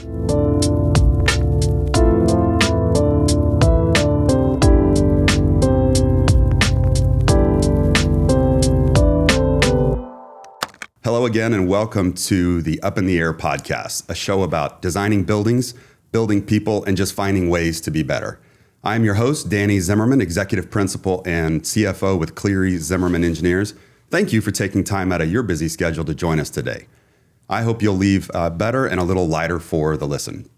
Hello again, and welcome to the Up in the Air podcast, a show about designing buildings, building people, and just finding ways to be better. I'm your host, Danny Zimmerman, Executive Principal and CFO with Cleary Zimmerman Engineers. Thank you for taking time out of your busy schedule to join us today. I hope you'll leave better and a little lighter for the listen.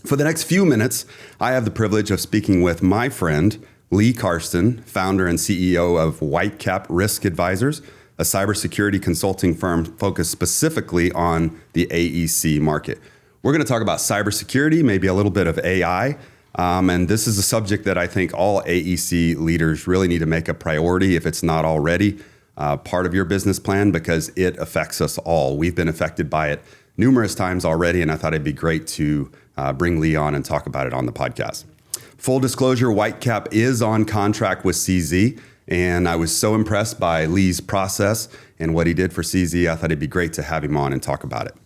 For the next few minutes, I have the privilege of speaking with my friend, Lee Carsten, founder and CEO of Whitecap Risk Advisors, a cybersecurity consulting firm focused specifically on the AEC market. We're going to talk about cybersecurity, maybe a little bit of AI, and this is a subject that I think all AEC leaders really need to make a priority if it's not already part of your business plan, because it affects us all. We've been affected by it numerous times already, and I thought it'd be great to bring Lee on and talk about it on the podcast. Full disclosure, Whitecap is on contract with CZ, and I was so impressed by Lee's process and what he did for CZ, I thought it'd be great to have him on and talk about it.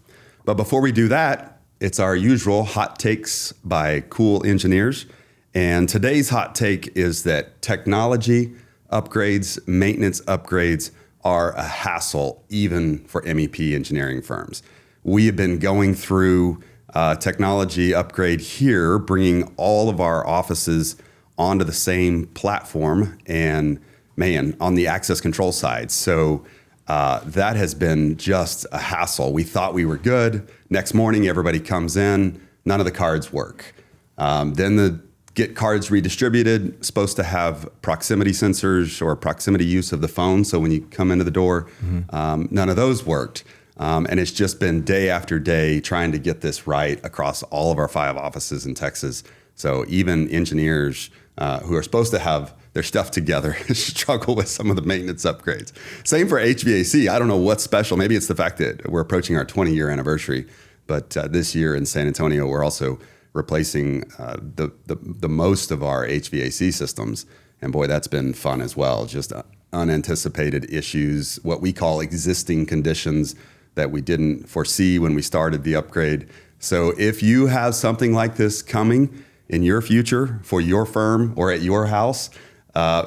But before we do that, it's our usual hot takes by cool engineers. And today's hot take is that technology upgrades, maintenance upgrades are a hassle even for MEP engineering firms. We have been going through technology upgrade here, bringing all of our offices onto the same platform and on the access control side. So that has been just a hassle. We thought we were good. Next morning, everybody comes in, none of the cards work. Then get cards redistributed, supposed to have proximity sensors or proximity use of the phone. So when you come into the door, none of those worked. And it's just been day after day trying to get this right across all of our 5 offices in Texas. So even engineers who are supposed to have their stuff together struggle with some of the maintenance upgrades. Same for HVAC. I don't know what's special. Maybe it's the fact that we're approaching our 20-year anniversary. But this year in San Antonio, we're also replacing the most of our HVAC systems. And boy, that's been fun as well. Just unanticipated issues, what we call existing conditions that we didn't foresee when we started the upgrade. So if you have something like this coming in your future for your firm or at your house,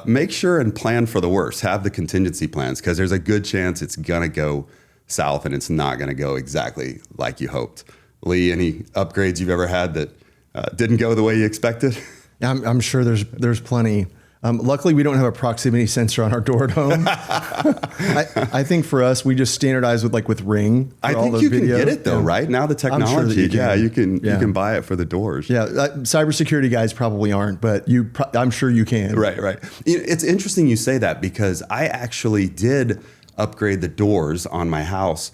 make sure and plan for the worst. Have the contingency plans, because there's a good chance it's going to go south and it's not going to go exactly like you hoped. Lee, any upgrades you've ever had that didn't go the way you expected? I'm sure there's plenty. Luckily, we don't have a proximity sensor on our door at home. I think for us, we just standardize with Ring. I think you can get it though, right? Now the technology, you can buy it for the doors. Yeah, cybersecurity guys probably aren't, but I'm sure you can. Right. It's interesting you say that, because I actually did upgrade the doors on my house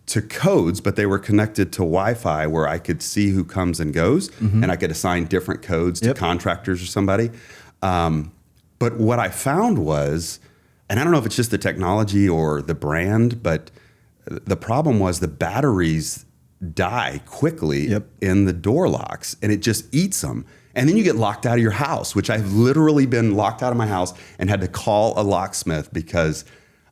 to codes, but they were connected to Wi-Fi where I could see who comes and goes, and I could assign different codes to contractors or somebody. But what I found was, and I don't know if it's just the technology or the brand, but the problem was the batteries die quickly in the door locks, and it just eats them. And then you get locked out of your house, which I've literally been locked out of my house and had to call a locksmith because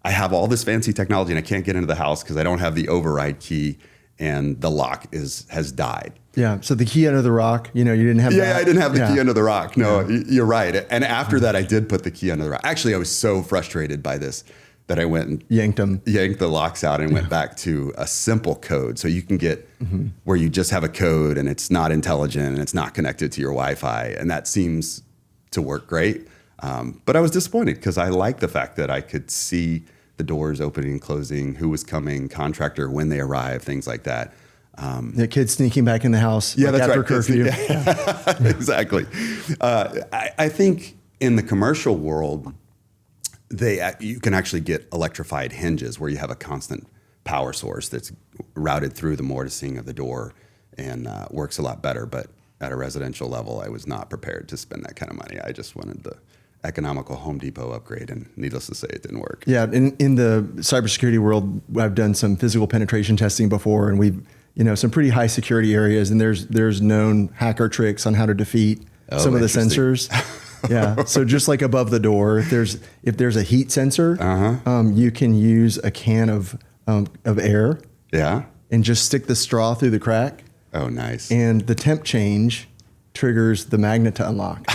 I have all this fancy technology and I can't get into the house because I don't have the override key and the lock has died. Yeah. So the key under the rock, you didn't have that. Yeah, I didn't have the key under the rock. No, you're right. And after that, I did put the key under the rock. Actually, I was so frustrated by this that I went and yanked the locks out and went back to a simple code. So you can get where you just have a code and it's not intelligent and it's not connected to your Wi-Fi. And that seems to work great. But I was disappointed because I like the fact that I could see the doors opening and closing, who was coming, contractor, when they arrive, things like that. The kids sneaking back in the house that's after right. curfew. Exactly. I think in the commercial world, you can actually get electrified hinges where you have a constant power source that's routed through the mortising of the door and works a lot better. But at a residential level, I was not prepared to spend that kind of money. I just wanted the economical Home Depot upgrade, and needless to say, it didn't work. Yeah, in the cybersecurity world, I've done some physical penetration testing before, and we've some pretty high security areas, and there's known hacker tricks on how to defeat some of the sensors. Yeah, so just like above the door, if there's a heat sensor, you can use a can of air. Yeah. And just stick the straw through the crack. Oh, nice. And the temp change triggers the magnet to unlock.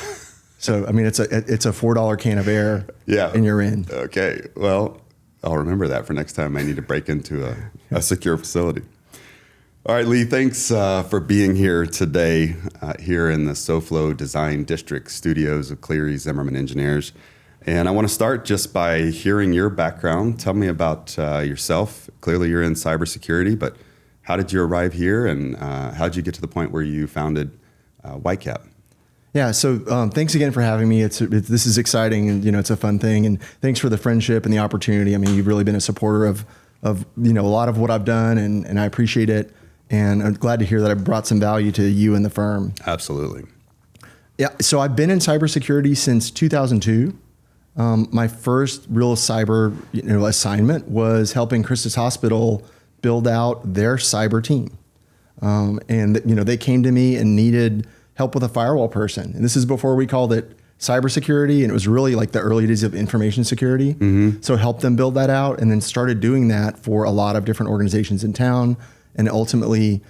So, I mean, it's a $4 can of air, and you're in. Okay. Well, I'll remember that for next time I need to break into a secure facility. All right, Lee, thanks for being here today here in the SoFlo Design District studios of Cleary Zimmerman Engineers. And I want to start just by hearing your background. Tell me about yourself. Clearly, you're in cybersecurity, but how did you arrive here, and how did you get to the point where you founded Whitecap? Yeah, so thanks again for having me. This is exciting, and it's a fun thing. And thanks for the friendship and the opportunity. I mean, you've really been a supporter of a lot of what I've done, and I appreciate it. And I'm glad to hear that I brought some value to you and the firm. Absolutely. Yeah, so I've been in cybersecurity since 2002. My first real cyber assignment was helping Christus Hospital build out their cyber team. And they came to me and needed help with a firewall person. And this is before we called it cybersecurity, and it was really like the early days of information security. Mm-hmm. So helped them build that out, and then started doing that for a lot of different organizations in town, and ultimately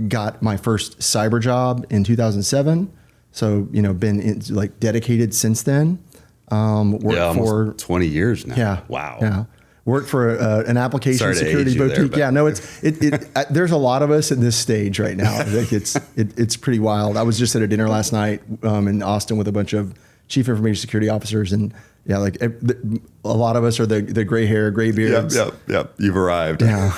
got my first cyber job in 2007. So been dedicated since then. Worked for 20 years now. Yeah. Wow. Yeah. Worked for an application security boutique. There, yeah, no, there's a lot of us at this stage right now. Like it's pretty wild. I was just at a dinner last night in Austin with a bunch of chief information security officers, and yeah, like a lot of us are the gray hair, gray beards. Yep. You've arrived. Yeah.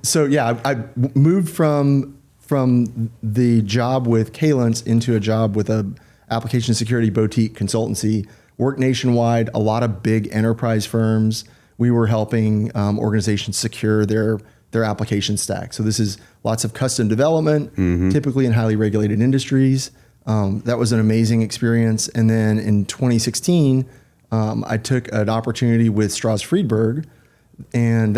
So yeah, I moved from the job with Calence into a job with a application security boutique consultancy. Worked nationwide, a lot of big enterprise firms. We were helping organizations secure their application stack. So this is lots of custom development, typically in highly regulated industries. That was an amazing experience. And then in 2016, I took an opportunity with Strauss Friedberg, and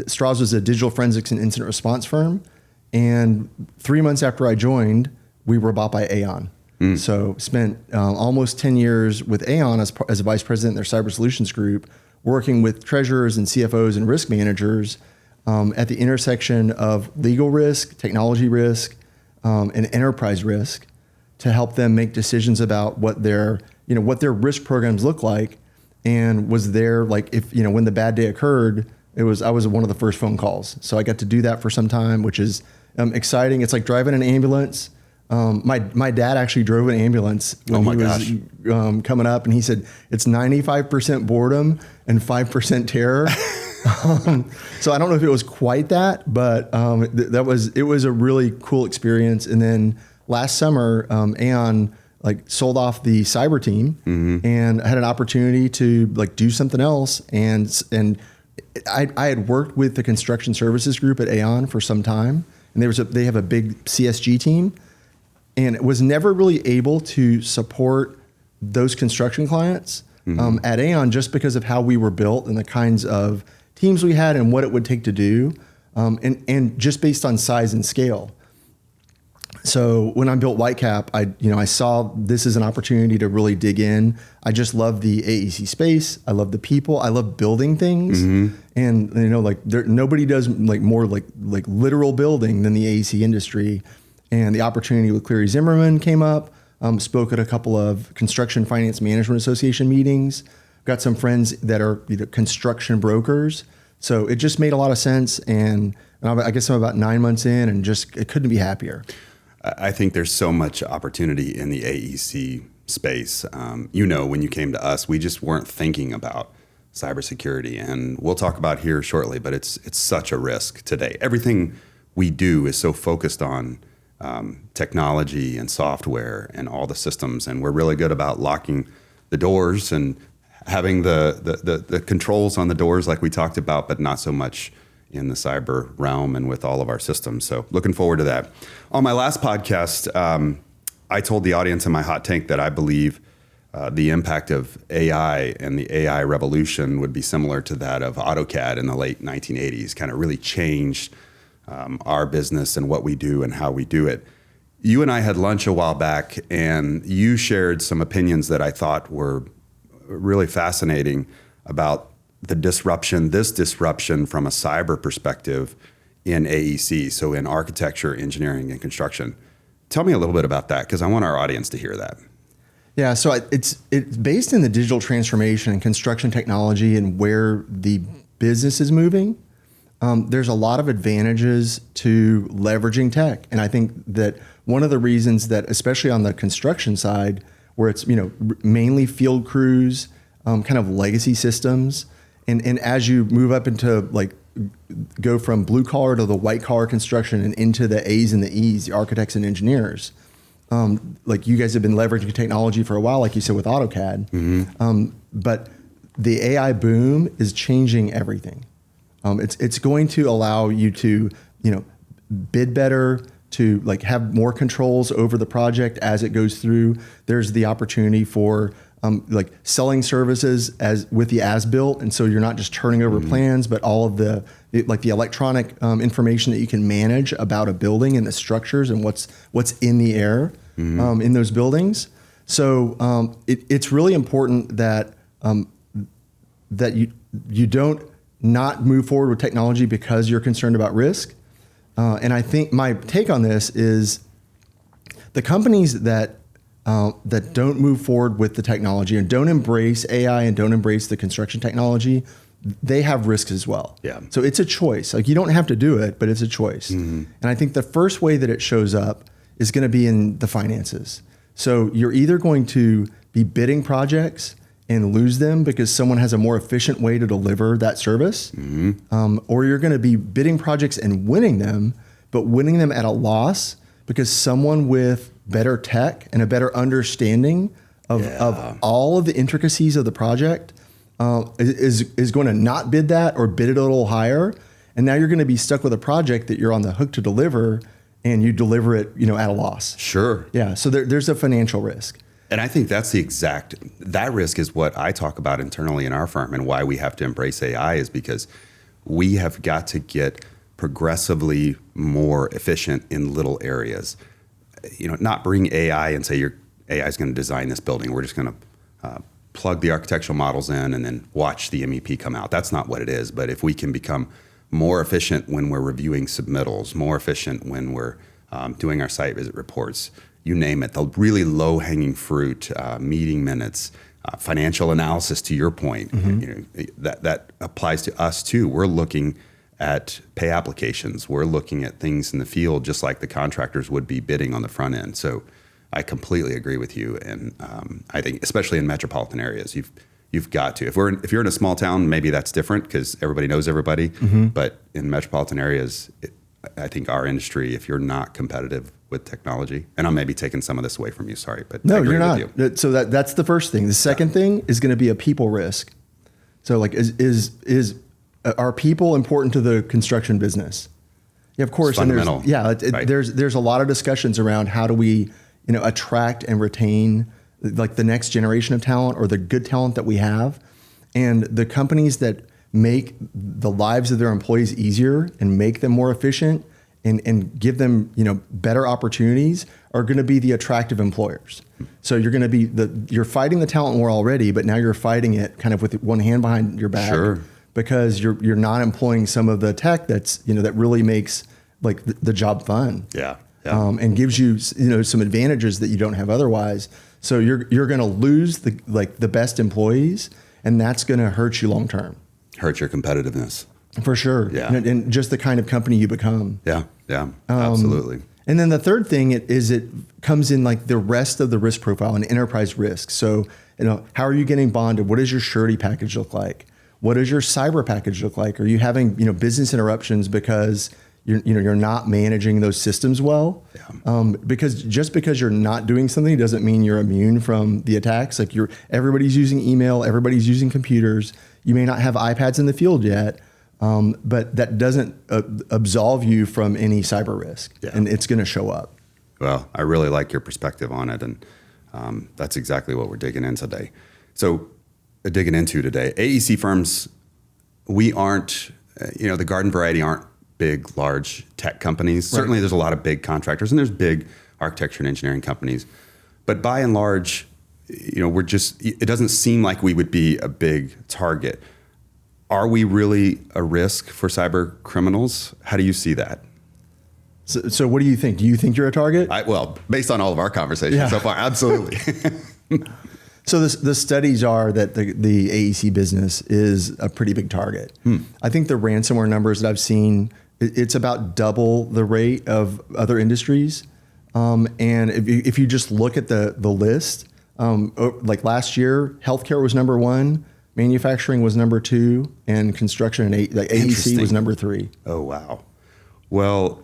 Strauss was a digital forensics and incident response firm. And 3 months after I joined, we were bought by Aon. So spent almost 10 years with Aon as a vice president in their cyber solutions group, working with treasurers and CFOs and risk managers at the intersection of legal risk, technology risk, and enterprise risk to help them make decisions about what their risk programs look like, and was there like if when the bad day occurred, I was one of the first phone calls. So I got to do that for some time, which is exciting. It's like driving an ambulance. My dad actually drove an ambulance when he was coming up, and he said it's 95% boredom and 5% terror. So I don't know if it was quite that, but it was a really cool experience. And then last summer, Aon sold off the cyber team, and I had an opportunity to do something else. And I had worked with the construction services group at Aon for some time, and they have a big CSG team. And was never really able to support those construction clients at Aon just because of how we were built and the kinds of teams we had and what it would take to do, and just based on size and scale. So when I built Whitecap, I saw this as an opportunity to really dig in. I just love the AEC space. I love the people. I love building things, and nobody does more literal building than the AEC industry. And the opportunity with Cleary Zimmerman came up, spoke at a couple of Construction Finance Management Association meetings, got some friends that are construction brokers. So it just made a lot of sense. And I guess I'm about 9 months in, and it couldn't be happier. I think there's so much opportunity in the AEC space. When you came to us, we just weren't thinking about cybersecurity. And we'll talk about here shortly, but it's such a risk today. Everything we do is so focused on technology and software and all the systems, and we're really good about locking the doors and having the controls on the doors like we talked about, but not so much in the cyber realm and with all of our systems. So looking forward to that. On my last podcast, I told the audience in my hot take that I believe the impact of AI and the AI revolution would be similar to that of AutoCAD in the late 1980s, kind of really changed our business and what we do and how we do it. You and I had lunch a while back, and you shared some opinions that I thought were really fascinating about this disruption from a cyber perspective in AEC, so in architecture, engineering, and construction. Tell me a little bit about that, because I want our audience to hear that. Yeah, so it's based in the digital transformation and construction technology and where the business is moving. There's a lot of advantages to leveraging tech, and I think that one of the reasons that, especially on the construction side, where it's mainly field crews, kind of legacy systems, and as you move up into go from blue collar to the white collar construction and into the A's and the E's, the architects and engineers. You guys have been leveraging technology for a while, like you said, with AutoCAD. Mm-hmm. But the AI boom is changing everything. It's going to allow you to, bid better, to have more controls over the project as it goes through. There's the opportunity for selling services with the as-built, and so you're not just turning over plans, but all of the electronic information that you can manage about a building and the structures and what's in the air in those buildings. So it's really important that you don't not move forward with technology because you're concerned about risk. And I think my take on this is the companies that don't move forward with the technology and don't embrace AI and don't embrace the construction technology, they have risks as well. Yeah. So it's a choice. You don't have to do it, but it's a choice. Mm-hmm. And I think the first way that it shows up is going to be in the finances. So you're either going to be bidding projects and lose them because someone has a more efficient way to deliver that service, or you're going to be bidding projects and winning them, but winning them at a loss because someone with better tech and a better understanding of all of the intricacies of the project is going to not bid that or bid it a little higher. And now you're going to be stuck with a project that you're on the hook to deliver, and you deliver it, at a loss. Sure. Yeah. So there's a financial risk. And I think that's that risk is what I talk about internally in our firm, and why we have to embrace AI is because we have got to get progressively more efficient in little areas. Not bring AI and say AI is going to design this building. We're just going to plug the architectural models in and then watch the MEP come out. That's not what it is. But if we can become more efficient when we're reviewing submittals, more efficient when we're doing our site visit reports, you name it, the really low-hanging fruit, meeting minutes, financial analysis, to your point, that applies to us too. We're looking at pay applications. We're looking at things in the field just like the contractors would be bidding on the front end. So I completely agree with you. And I think especially in metropolitan areas, you've got to. If you're in a small town, maybe that's different because everybody knows everybody. Mm-hmm. But in metropolitan areas, I think our industry, if you're not competitive with technology, and I'm maybe taking some of this away from you, sorry, but no, you're not. You. So that's the first thing. The second thing is going to be a people risk. So are people important to the construction business? Yeah, of course. It's fundamental. And right. There's a lot of discussions around how do we attract and retain the next generation of talent or the good talent that we have, and the companies that make the lives of their employees easier and make them more efficient and give them better opportunities are going to be the attractive employers. So you're going to be you're fighting the talent war already, but now you're fighting it kind of with one hand behind your back. Sure. Because you're not employing some of the tech that's that really makes the job fun. Yeah. And gives you some advantages that you don't have otherwise. So you're going to lose the best employees, and that's going to hurt you long term. Hurt your competitiveness. For sure. Yeah. And just the kind of company you become. Yeah. Absolutely. And then the third thing is it comes in the rest of the risk profile and enterprise risk. So, how are you getting bonded? What does your surety package look like? What does your cyber package look like? Are you having, business interruptions because you're not managing those systems well? Yeah. Because just because you're not doing something doesn't mean you're immune from the attacks. Everybody's using email, everybody's using computers. You may not have iPads in the field yet, but that doesn't absolve you from any cyber risk, and it's going to show up. Well, I really like your perspective on it, and that's exactly what we're digging into today. AEC firms, we aren't, the garden variety aren't big, large tech companies. Right. Certainly there's a lot of big contractors and there's big architecture and engineering companies. But by and large, it doesn't seem like we would be a big target. Are we really a risk for cyber criminals? How do you see that? So what do you think? Do you think you're a target? Well, based on all of our conversations so far, absolutely. So the studies are that the AEC business is a pretty big target. I think the ransomware numbers that I've seen, it's about double the rate of other industries. And if you just look at the list, like last year, healthcare was number 1, manufacturing was number 2, and construction and AEC was number 3. Oh, wow. Well,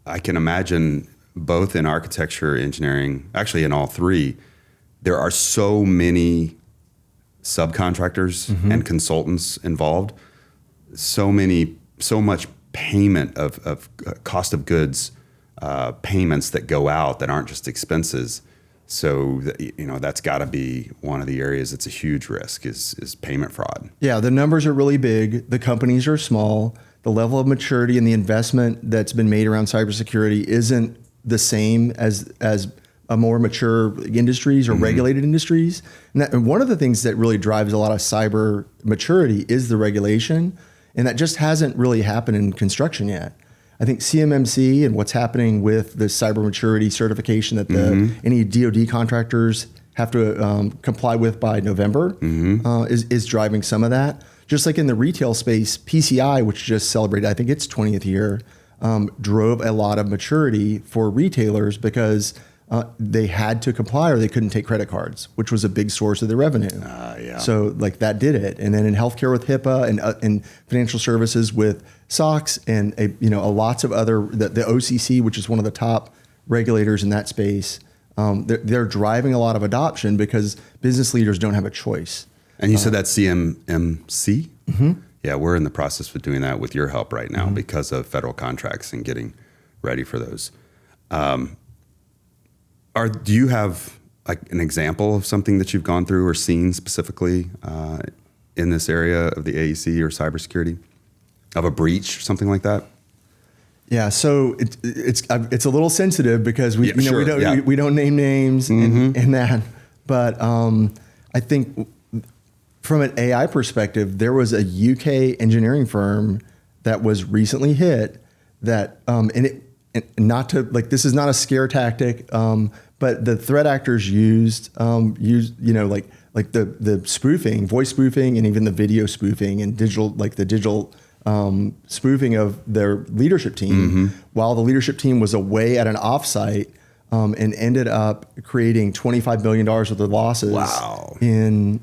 I can imagine both in architecture, engineering, actually in all three, there are so many subcontractors and consultants involved, so much payment of cost of goods payments that go out that aren't just expenses. So, that's got to be one of the areas that's a huge risk is payment fraud. Yeah, the numbers are really big. The companies are small. The level of maturity and the investment that's been made around cybersecurity isn't the same as a more mature industries or regulated industries. And one of the things that really drives a lot of cyber maturity is the regulation. And that just hasn't really happened in construction yet. I think CMMC and what's happening with the cyber maturity certification that any DoD contractors have to comply with by November is driving some of that. Just like in the retail space, PCI, which just celebrated, I think its 20th year, drove a lot of maturity for retailers because they had to comply or they couldn't take credit cards, which was a big source of their revenue. So like that did it. And then in healthcare with HIPAA and financial services with SOX and lots of other, the OCC, which is one of the top regulators in that space, they're driving a lot of adoption because business leaders don't have a choice. And you said that's CMMC? Yeah, we're in the process of doing that with your help right now because of federal contracts and getting ready for those. Do you have like an example of something that you've gone through or seen specifically in this area of the AEC or cybersecurity, of a breach or something like that? Yeah, so it's a little sensitive because we don't name names and that, but I think from an AI perspective, there was a UK engineering firm that was recently hit that not to like this is not a scare tactic, but the threat actors used the spoofing, voice spoofing, and even the video spoofing and digital spoofing of their leadership team while the leadership team was away at an offsite. And ended up creating $25 billion worth of losses in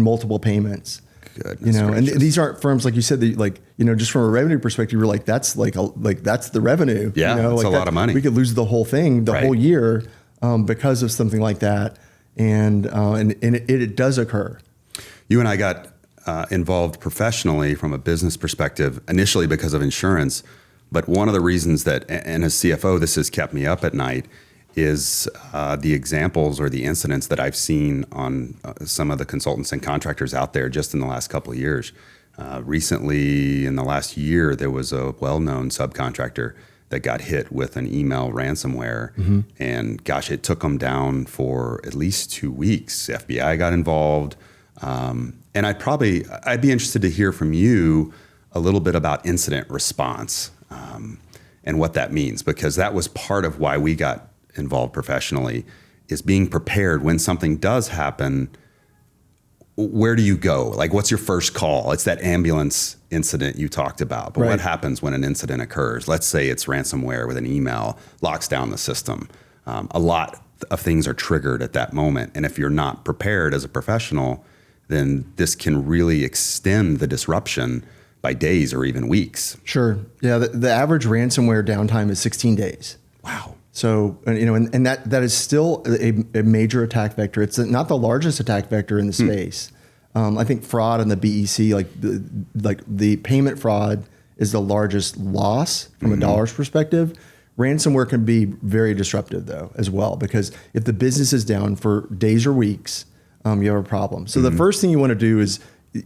multiple payments. Goodness and these aren't firms like you said that just from a revenue perspective, you're like that's that's the revenue. Yeah, that's a lot of money. We could lose the whole thing, whole year, because of something like that, and it does occur. You and I got involved professionally from a business perspective initially because of insurance. But one of the reasons that, and as CFO, this has kept me up at night, is the examples or the incidents that I've seen on some of the consultants and contractors out there just in the last couple of years. Recently, in the last year, there was a well-known subcontractor that got hit with an email ransomware. And gosh, it took them down for at least 2 weeks. FBI got involved. And I'd be interested to hear from you a little bit about incident response. And what that means, because that was part of why we got involved professionally, is being prepared when something does happen. Where do you go? Like, what's your first call? It's that ambulance incident you talked about. But what happens when an incident occurs? Let's say it's ransomware with an email, locks down the system. A lot of things are triggered at that moment. And if you're not prepared as a professional, then this can really extend the disruption by days or even weeks. Sure. Yeah. The average ransomware downtime is 16 days. Wow. So, and that is still a major attack vector. It's not the largest attack vector in the space. I think fraud in the BEC, like the payment fraud is the largest loss from a dollar's perspective. Ransomware can be very disruptive though, as well, because if the business is down for days or weeks, you have a problem. So the first thing you want to do is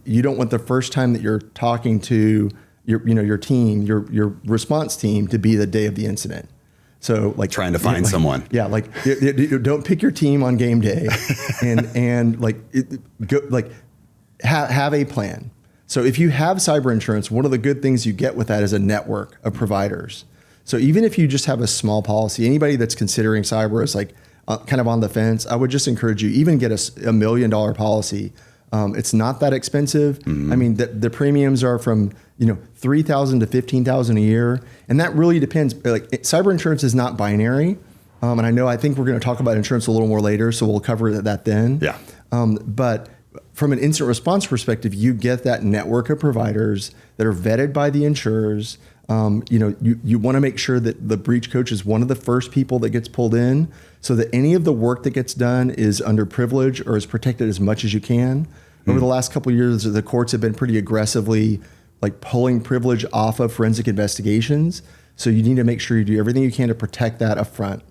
you don't want the first time that you're talking to your team, your response team, to be the day of the incident. So like trying to find someone. Yeah. Don't pick your team on game day and have a plan. So if you have cyber insurance, one of the good things you get with that is a network of providers. So even if you just have a small policy, anybody that's considering cyber is like kind of on the fence, I would just encourage you, even get $1 million policy. It's not that expensive. I mean, the premiums are from $3,000 to $15,000 a year, and that really depends. Like cyber insurance is not binary, and I think we're going to talk about insurance a little more later, so we'll cover that then. Yeah. But from an incident response perspective, you get that network of providers that are vetted by the insurers. You want to make sure that the breach coach is one of the first people that gets pulled in, so that any of the work that gets done is under privilege or is protected as much as you can. Over the last couple of years, the courts have been pretty aggressively like pulling privilege off of forensic investigations. So you need to make sure you do everything you can to protect that up front.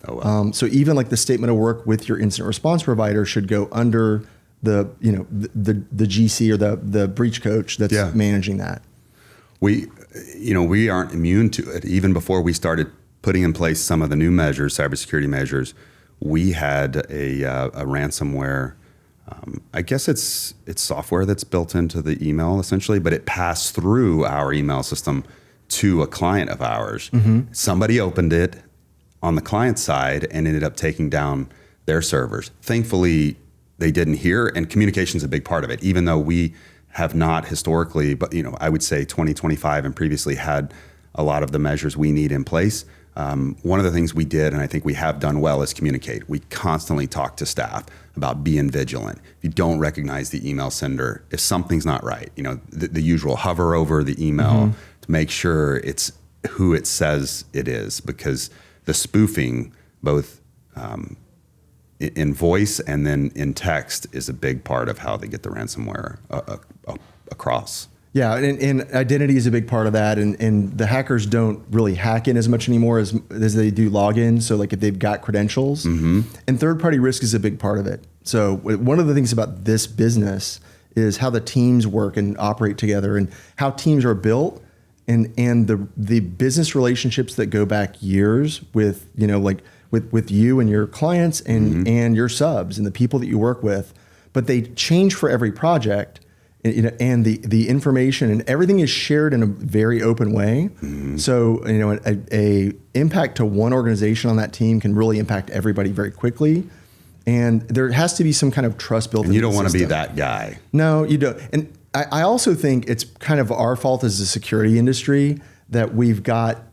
Oh, wow. So even like the statement of work with your incident response provider should go under the GC or the breach coach that's managing that. We aren't immune to it. Even before we started putting in place some of the new measures, cybersecurity measures, we had a ransomware. I guess it's software that's built into the email essentially, but it passed through our email system to a client of ours. Somebody opened it on the client side and ended up taking down their servers. Thankfully, they didn't hear, and communication is a big part of it, even though we have not historically, but I would say 2025 and previously had a lot of the measures we need in place. One of the things we did, and I think we have done well, is communicate. We constantly talk to staff about being vigilant. If you don't recognize the email sender, if something's not right, the usual hover over the email to make sure it's who it says it is, because the spoofing, both in voice and then in text, is a big part of how they get the ransomware across. Yeah, and identity is a big part of that, and the hackers don't really hack in as much anymore as they do login. So like if they've got credentials, and third-party risk is a big part of it. So one of the things about this business is how the teams work and operate together, and how teams are built, and the business relationships that go back years with with you and your clients and your subs and the people that you work with, but they change for every project. And the information and everything is shared in a very open way. So a impact to one organization on that team can really impact everybody very quickly. And there has to be some kind of trust built. And you don't want to be that guy. No, you don't. And I also think it's kind of our fault as a security industry that we've got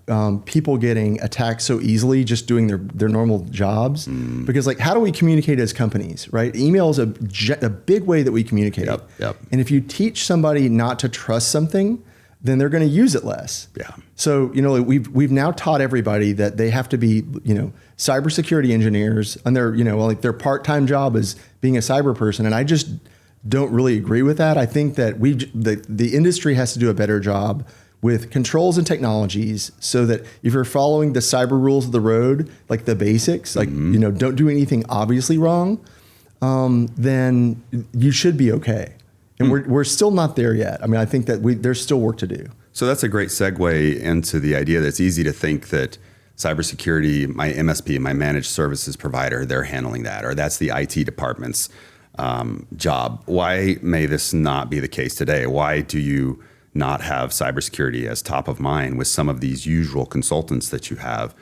people getting attacked so easily just doing their normal jobs. Because like, how do we communicate as companies, right? Email is a big way that we communicate. Yep. And if you teach somebody not to trust something, then they're going to use it less. Yeah. So, we've now taught everybody that they have to be, cybersecurity engineers, and their part-time job is being a cyber person. And I just don't really agree with that. I think that the industry has to do a better job with controls and technologies, so that if you're following the cyber rules of the road, like the basics, like, don't do anything obviously wrong, then you should be okay. And we're still not there yet. I mean, I think that there's still work to do. So that's a great segue into the idea that it's easy to think that cybersecurity, my MSP, my managed services provider, they're handling that, or that's the IT department's job. Why may this not be the case today? Why do you not have cybersecurity as top of mind with some of these usual consultants that you have,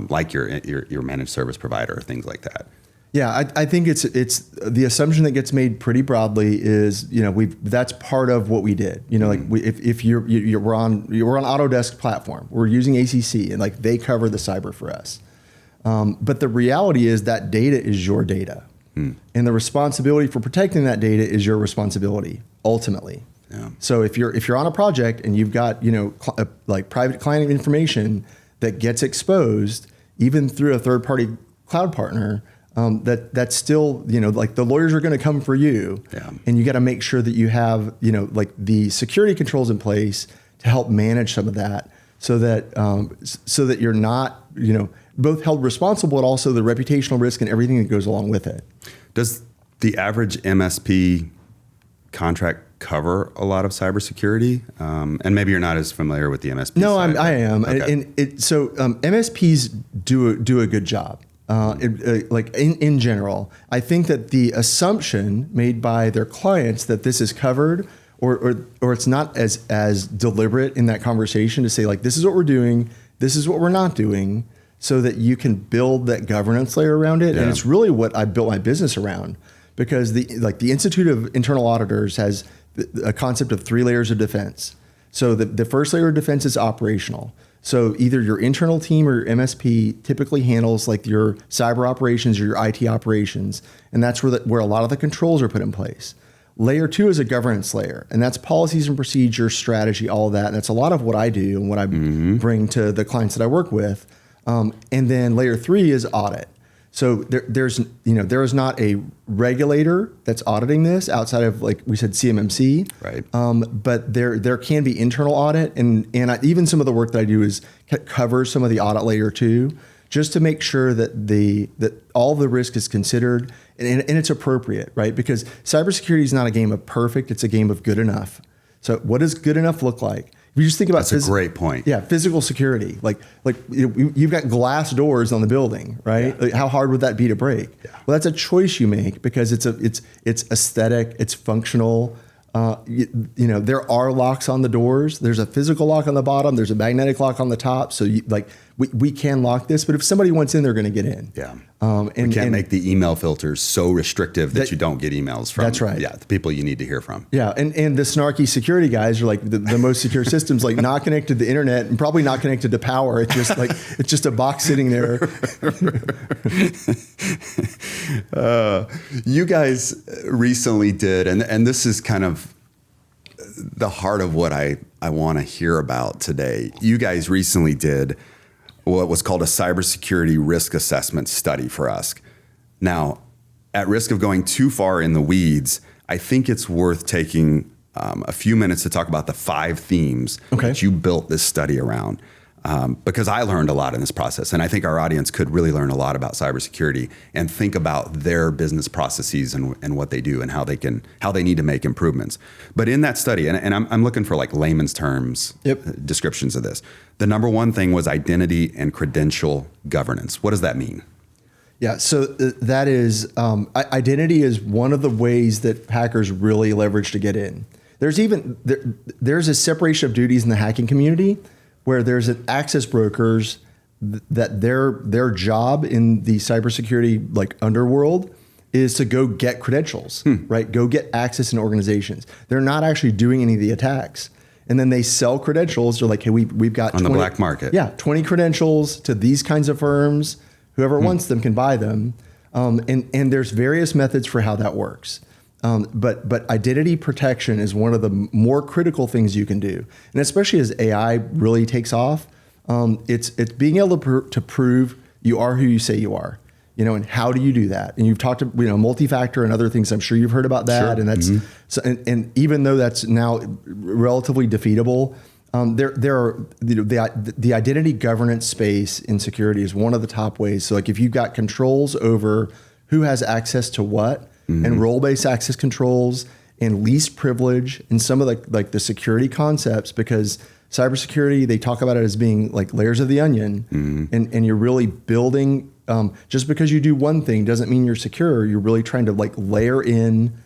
like your managed service provider, things like that? Yeah, I think it's the assumption that gets made pretty broadly is that's part of what we did. If we're on Autodesk platform, we're using ACC, and like they cover the cyber for us. But the reality is that data is your data, and the responsibility for protecting that data is your responsibility ultimately. Yeah. So if you're on a project and you've got like private client information that gets exposed even through a third party cloud partner, that's still like the lawyers are going to come for you, and you got to make sure that you have like the security controls in place to help manage some of that, so that you're not both held responsible, but also the reputational risk and everything that goes along with it. Does the average MSP contract cover a lot of cybersecurity? And maybe you're not as familiar with the MSP. No, side, I am. Okay. So MSPs do a good job. Like in general, I think that the assumption made by their clients that this is covered or it's not as deliberate in that conversation to say like, this is what we're doing, this is what we're not doing, so that you can build that governance layer around it. And it's really what I built my business around, because the Institute of Internal Auditors has a concept of 3 layers of defense. So the first layer of defense is operational. So either your internal team or your MSP typically handles like your cyber operations or your IT operations. And that's where a lot of the controls are put in place. Layer 2 is a governance layer, and that's policies and procedures, strategy, all of that. And that's a lot of what I do and what I bring to the clients that I work with. And then layer 3 is audit. So there is not a regulator that's auditing this outside of, like we said, CMMC. Right. But there can be internal audit, and even some of the work that I do is cover some of the audit layer too, just to make sure that all the risk is considered and it's appropriate, right? Because cybersecurity is not a game of perfect; it's a game of good enough. So what does good enough look like? If you just think about that's a great point. Yeah, physical security. Like you've got glass doors on the building, right? Yeah. Like how hard would that be to break? Yeah. Well, that's a choice you make because it's aesthetic, it's functional. There are locks on the doors. There's a physical lock on the bottom. There's a magnetic lock on the top. So we can lock this, but if somebody wants in, they're going to get in. Yeah. We can't make the email filters so restrictive that you don't get emails from. That's right. Yeah, the people you need to hear from. Yeah, and the snarky security guys are like the most secure systems, like not connected to the internet and probably not connected to power. It's just like it's just a box sitting there. You guys recently did, and this is kind of the heart of what I want to hear about today. You guys recently did what was called a cybersecurity risk assessment study for us. Now, at risk of going too far in the weeds, I think it's worth taking a few minutes to talk about the 5 themes that you built this study around. Because I learned a lot in this process, and I think our audience could really learn a lot about cybersecurity and think about their business processes and what they do and how they need to make improvements. But in that study, and I'm looking for like layman's terms descriptions of this. The number one thing was identity and credential governance. What does that mean? Yeah, so that is identity is one of the ways that hackers really leverage to get in. There's a separation of duties in the hacking community, where there's an access brokers that their job in the cybersecurity like underworld is to go get credentials, right? Go get access in organizations. They're not actually doing any of the attacks. And then they sell credentials. They're like, hey, we've got on the black market. Yeah, 20 credentials to these kinds of firms. Whoever wants them can buy them. And there's various methods for how that works. But identity protection is one of the more critical things you can do. And especially as AI really takes off, it's being able to prove you are who you say you are, and how do you do that? And you've talked to, multi-factor and other things. I'm sure you've heard about that. Sure. And that's, and even though that's now relatively defeatable, there are, the identity governance space in security is one of the top ways. So like if you've got controls over who has access to what, and role-based access controls and least privilege and some of the security concepts, because cybersecurity, they talk about it as being like layers of the onion, and you're really building, just because you do one thing doesn't mean you're secure. You're really trying to like layer in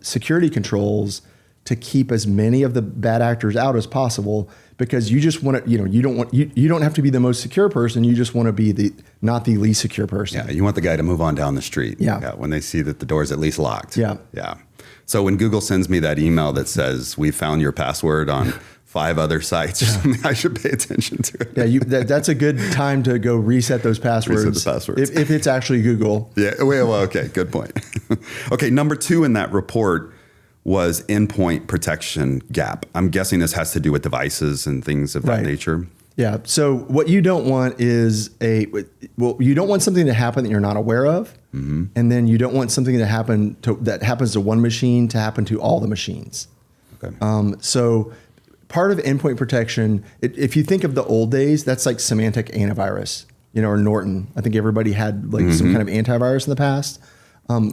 security controls to keep as many of the bad actors out as possible, because you just want to, you don't have to be the most secure person. You just want to be not the least secure person. Yeah, you want the guy to move on down the street. Yeah. When they see that the door is at least locked. Yeah. Yeah. So when Google sends me that email that says we found your password on 5 other sites or something, I should pay attention to it. Yeah, that's a good time to go reset those passwords. Reset the passwords. If it's actually Google. Yeah. Well, okay. Good point. Okay. Number 2 in that report was endpoint protection gap. I'm guessing this has to do with devices and things of that nature. Yeah. So what you don't want is you don't want something to happen that you're not aware of, and then you don't want something that happens to one machine to happen to all the machines. Okay. So part of endpoint protection, if you think of the old days, that's like semantic antivirus, or Norton. I think everybody had like some kind of antivirus in the past.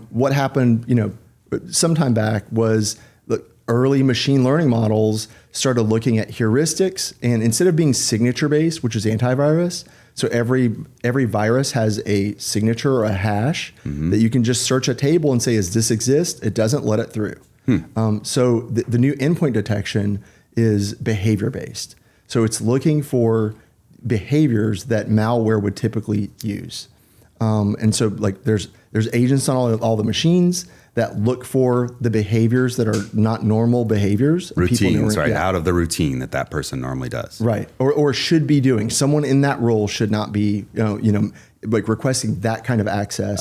What happened, some time back was the early machine learning models started looking at heuristics, and instead of being signature based, which is antivirus, so every virus has a signature or a hash that you can just search a table and say, does this exist? It doesn't let it through. So the new endpoint detection is behavior based. So it's looking for behaviors that malware would typically use. And so like there's agents on all the machines that look for the behaviors that are not normal behaviors. Routines, right? Out of the routine that person normally does. Right. Or should be doing. Someone in that role should not be, like requesting that kind of access.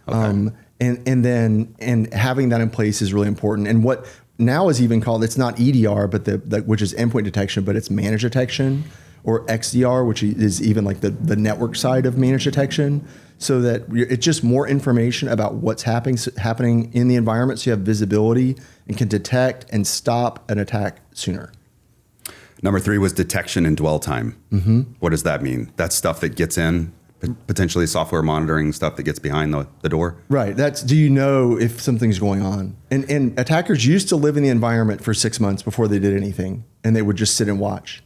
Okay. And having that in place is really important. And what now is even called, it's not EDR, but which is endpoint detection, but it's managed detection, or XDR, which is even like the network side of managed detection, so that it's just more information about what's happening in the environment, so you have visibility and can detect and stop an attack sooner. Number 3 was detection and dwell time. Mm-hmm. What does that mean? That's stuff that gets in, potentially software monitoring stuff that gets behind the door? Right. Do you know if something's going on? And attackers used to live in the environment for 6 months before they did anything, and they would just sit and watch.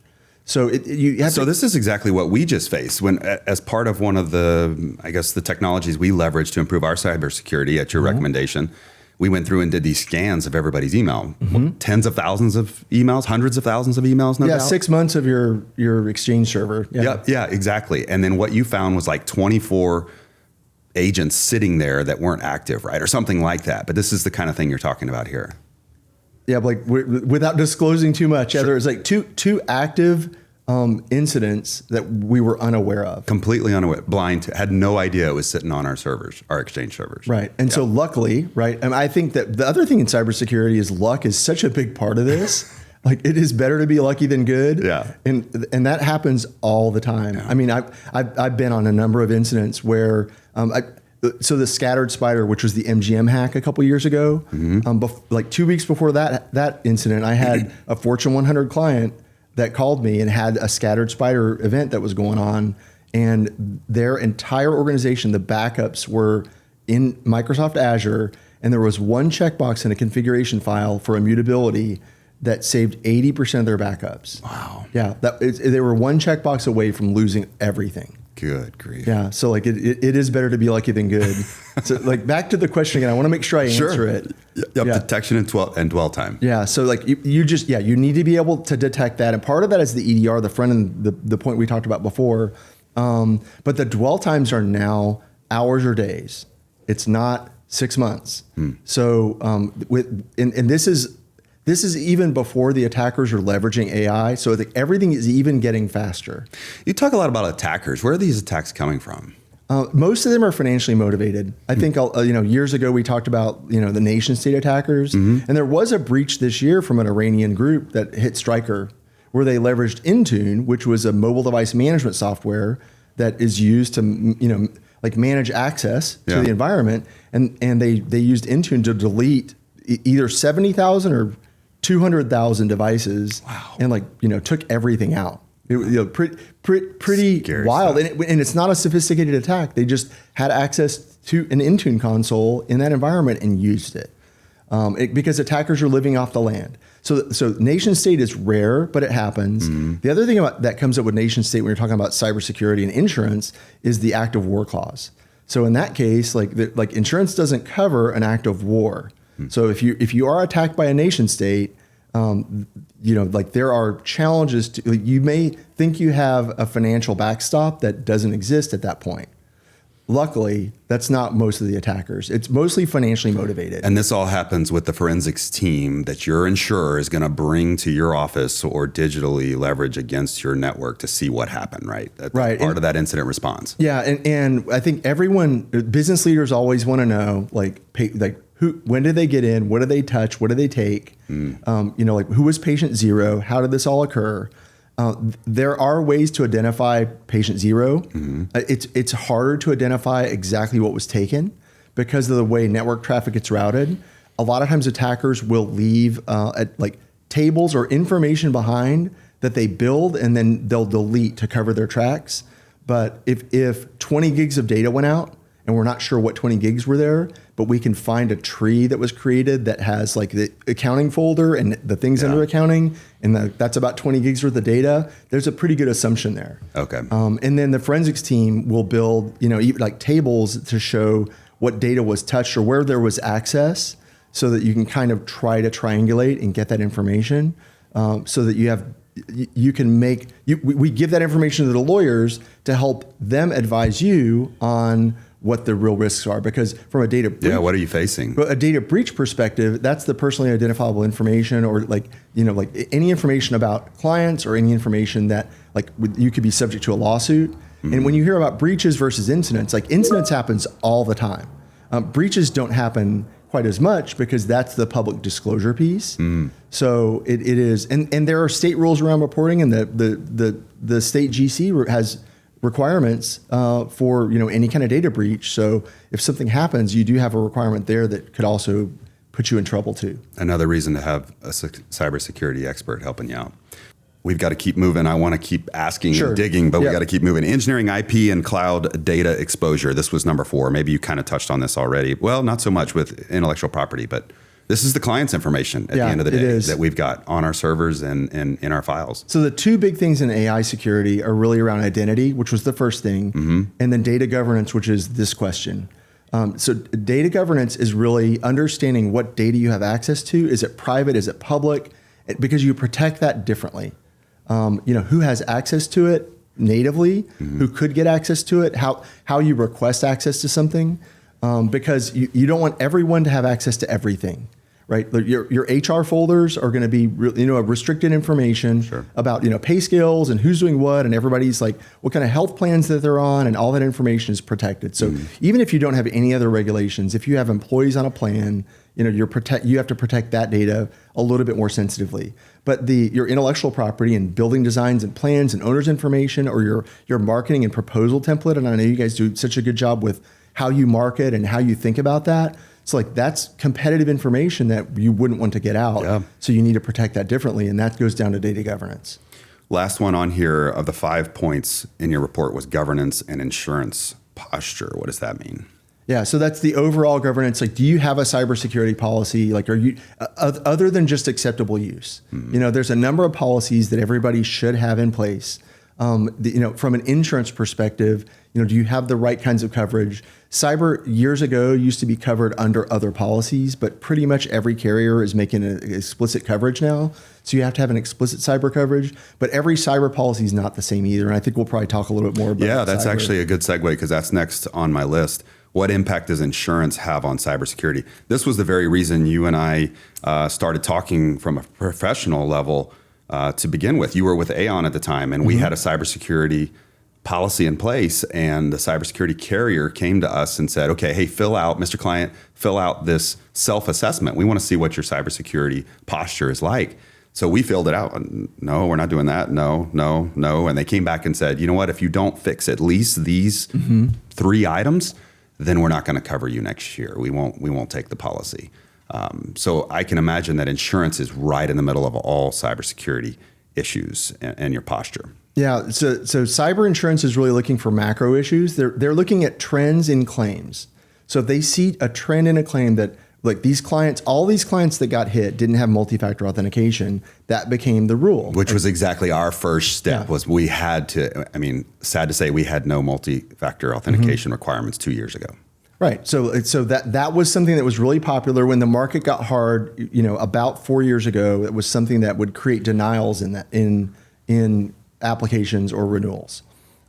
So this is exactly what we just faced when, as part of one of the technologies we leverage to improve our cybersecurity at your recommendation, we went through and did these scans of everybody's email, tens of thousands of emails, hundreds of thousands of emails. No doubt. 6 months of your Exchange server. Yeah, exactly. And then what you found was like 24 agents sitting there that weren't active, right? Or something like that. But this is the kind of thing you're talking about here. Yeah, like without disclosing too much, there was like two active incidents that we were unaware of. Completely unaware, blind, had no idea it was sitting on our servers, our Exchange servers. Right. And so luckily, right, and I think that the other thing in cybersecurity is luck is such a big part of this. Like it is better to be lucky than good. Yeah. And that happens all the time. Yeah. I mean, I've been on a number of incidents where so the scattered spider, which was the MGM hack a couple years ago, like 2 weeks before that incident, I had a Fortune 100 client that called me and had a scattered spider event that was going on, and their entire organization, the backups were in Microsoft Azure, and there was one checkbox in a configuration file for immutability that saved 80% of their backups. Wow. Yeah, they were one checkbox away from losing everything. Good grief. Yeah, so like it is better to be lucky than good. So like back to the question again, I want to make sure I answer it. Yep, yeah. Detection and dwell time. Yeah, so like you need to be able to detect that, and part of that is the EDR, the front end, the point we talked about before. But the dwell times are now hours or days. It's not 6 months. So this is even before the attackers are leveraging AI. So everything is even getting faster. You talk a lot about attackers. Where are these attacks coming from? Most of them are financially motivated. I think years ago we talked about the nation state attackers, and there was a breach this year from an Iranian group that hit Stryker, where they leveraged Intune, which was a mobile device management software that is used to manage access to the environment, and they used Intune to delete either 70,000 or 200,000 devices. Wow. And took everything out. Pretty scary wild. And it's not a sophisticated attack. They just had access to an Intune console in that environment and used it. Because attackers are living off the land. So nation state is rare, but it happens. The other thing that comes up with nation state when you're talking about cybersecurity and insurance is the act of war clause. So in that case, like insurance doesn't cover an act of war. So if you are attacked by a nation state, there are challenges you may think you have a financial backstop that doesn't exist at that point. Luckily, that's not most of the attackers. It's mostly financially motivated. And this all happens with the forensics team that your insurer is going to bring to your office or digitally leverage against your network to see what happened, right? That's part of that incident response. Yeah, and I think business leaders always want to know, when did they get in? What did they touch? What did they take? Who was patient zero? How did this all occur? There are ways to identify patient zero. It's harder to identify exactly what was taken because of the way network traffic gets routed. A lot of times attackers will leave tables or information behind that they build and then they'll delete to cover their tracks. But if 20 gigs of data went out, and we're not sure what 20 gigs were there, but we can find a tree that was created that has the accounting folder and the things under accounting, and that's about 20 gigs worth of data. There's a pretty good assumption there. Okay. And then the forensics team will build, tables to show what data was touched or where there was access. so that you can kind of try to triangulate and get that information, so that you can make, we give that information to the lawyers to help them advise you on what the real risks are. Because from a data breach, what are you facing? But a data breach perspective, that's the personally identifiable information, or any information about clients, or any information that you could be subject to a lawsuit. Mm-hmm. And when you hear about breaches versus incidents, incidents happens all the time. Breaches don't happen quite as much because that's the public disclosure piece. So it is, and there are state rules around reporting, and the state GC has requirements for any kind of data breach. So if something happens, you do have a requirement there that could also put you in trouble too. Another reason to have a cybersecurity expert helping you out. We've got to keep moving. I want to keep asking and digging, but we got to keep moving. Engineering, IP, and cloud data exposure. This was number 4. Maybe you kind of touched on this already. Well, not so much with intellectual property, but this is the client's information at the end of the day that we've got on our servers and in our files. So the 2 big things in AI security are really around identity, which was the first thing, and then data governance, which is this question. So data governance is really understanding what data you have access to. Is it private? Is it public? Because you protect that differently. Who has access to it natively, who could get access to it, how you request access to something, because you don't want everyone to have access to everything, right? Your HR folders are going to be restricted information about pay scales and who's doing what, and everybody's what kind of health plans that they're on, and all that information is protected. So even if you don't have any other regulations, if you have employees on a plan, you have to protect that data a little bit more sensitively. But your intellectual property and building designs and plans and owner's information, or your marketing and proposal template, and I know you guys do such a good job with how you market and how you think about that. So that's competitive information that you wouldn't want to get out. Yeah. So you need to protect that differently, and that goes down to data governance. Last one on here of the 5 points in your report was governance and insurance posture. What does that mean? Yeah, so that's the overall governance. Do you have a cybersecurity policy? Are you other than just acceptable use? There's a number of policies that everybody should have in place. From an insurance perspective, do you have the right kinds of coverage? Cyber years ago used to be covered under other policies, but pretty much every carrier is making an explicit coverage now. So you have to have an explicit cyber coverage, but every cyber policy is not the same either. And I think we'll probably talk a little bit more about that. Yeah, that's actually a good segue, because that's next on my list. What impact does insurance have on cybersecurity? This was the very reason you and I started talking from a professional level to begin with. You were with Aon at the time, and we had a cybersecurity policy in place, and the cybersecurity carrier came to us and said, okay, hey, Mr. Client, fill out this self-assessment. We want to see what your cybersecurity posture is like. So we filled it out. No, we're not doing that. No. And they came back and said, you know what, if you don't fix at least these 3 items, then we're not going to cover you next year. We won't take the policy. So I can imagine that insurance is right in the middle of all cybersecurity issues and your posture. Yeah, so cyber insurance is really looking for macro issues. They're looking at trends in claims. So if they see a trend in a claim that all these clients that got hit didn't have multi-factor authentication, that became the rule. Which was exactly our first step. Was we had to, sad to say, we had no multi-factor authentication requirements 2 years ago. Right. So that was something that was really popular when the market got hard, about 4 years ago. It was something that would create denials in applications or renewals.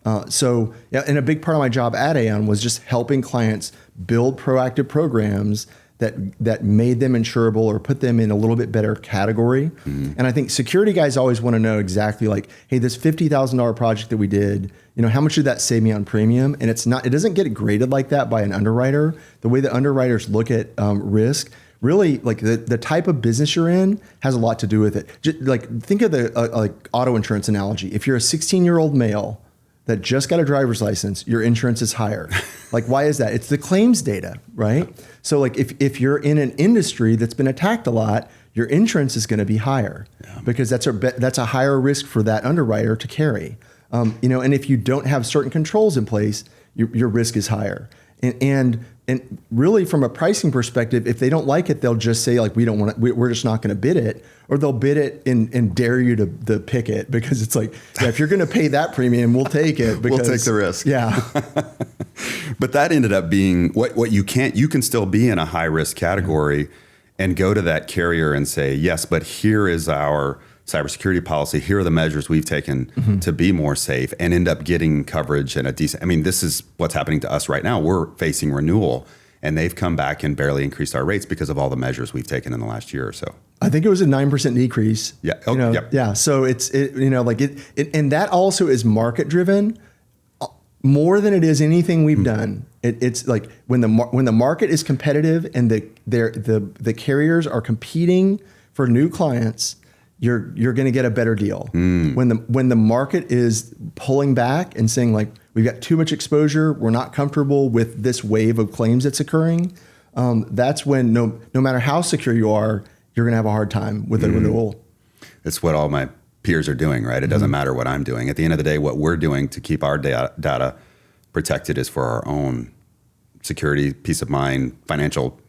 And a big part of my job at Aon was just helping clients build proactive programs that made them insurable or put them in a little bit better category. And I think security guys always want to know exactly hey, this $50,000 project that we did, how much did that save me on premium? And it doesn't get graded like that by an underwriter. The way that underwriters look at risk, really the type of business you're in has a lot to do with it. Just, think of the auto insurance analogy. If you're a 16-year-old male that just got a driver's license, your insurance is higher. Why is that? It's the claims data, right? So if you're in an industry that's been attacked a lot, your insurance is going to be higher because that's a higher risk for that underwriter to carry. And if you don't have certain controls in place, your risk is higher. And really, from a pricing perspective, if they don't like it, they'll just say we're just not going to bid it, or they'll bid it and dare you to pick it, because it's if you're going to pay that premium, we'll take it. Because, we'll take the risk. Yeah. But that ended up being what you can still be in a high risk category. and go to that carrier and say, yes, but here is our cybersecurity policy. Here are the measures we've taken to be more safe, and end up getting coverage and a decent. I mean, this is what's happening to us right now. We're facing renewal, and they've come back and barely increased our rates because of all the measures we've taken in the last year or so. I think it was a 9% decrease. Yeah. Oh, yep. Yeah. So it's and that also is market driven more than it is anything we've done. It's like when the market is competitive and the carriers are competing for new clients, you're going to get a better deal. When the market is pulling back and saying like, we've got too much exposure, we're not comfortable with this wave of claims that's occurring, that's when no matter how secure you are, you're going to have a hard time with a renewal. It's what all my peers are doing, right? It doesn't matter what I'm doing. At the end of the day, what we're doing to keep our data protected is for our own security, peace of mind, financial